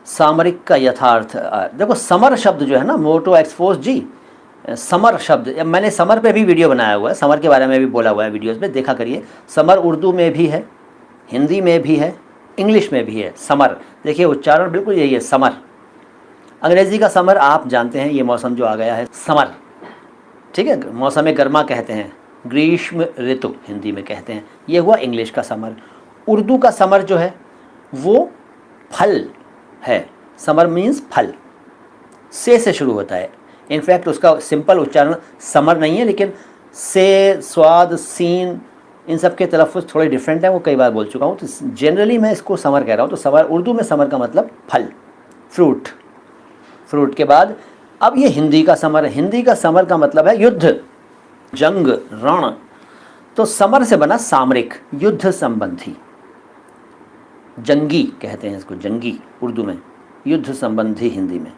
सामरिक का यथार्थ। देखो समर शब्द जो है ना, मोटो एक्सपोज जी, समर शब्द, मैंने समर पे भी वीडियो बनाया हुआ है, समर के बारे में भी बोला हुआ है वीडियोस में, देखा करिए। समर उर्दू में भी है, हिंदी में भी है, इंग्लिश में भी है समर। देखिए उच्चारण बिल्कुल यही है, समर। अंग्रेज़ी का समर आप जानते हैं, ये मौसम जो आ गया है समर, ठीक है, मौसम गर्मा कहते हैं, ग्रीष्म ऋतु हिंदी में कहते हैं, ये हुआ इंग्लिश का समर। उर्दू का समर जो है वो फल है, समर मीन्स फल, से शुरू होता है। इनफैक्ट उसका सिंपल उच्चारण समर नहीं है, लेकिन से, स्वाद, सीन, इन सब के तलफ़ुज़ थोड़े डिफरेंट हैं, वो कई बार बोल चुका हूँ। तो जनरली मैं इसको समर कह रहा हूँ। तो समर, उर्दू में समर का मतलब फल, फ्रूट। फ्रूट के बाद अब ये हिंदी का समर है। हिंदी का समर का मतलब है युद्ध, जंग, रण। तो समर से बना सामरिक, युद्ध संबंधी, जंगी कहते हैं इसको, जंगी उर्दू में, युद्ध संबंधी हिंदी में।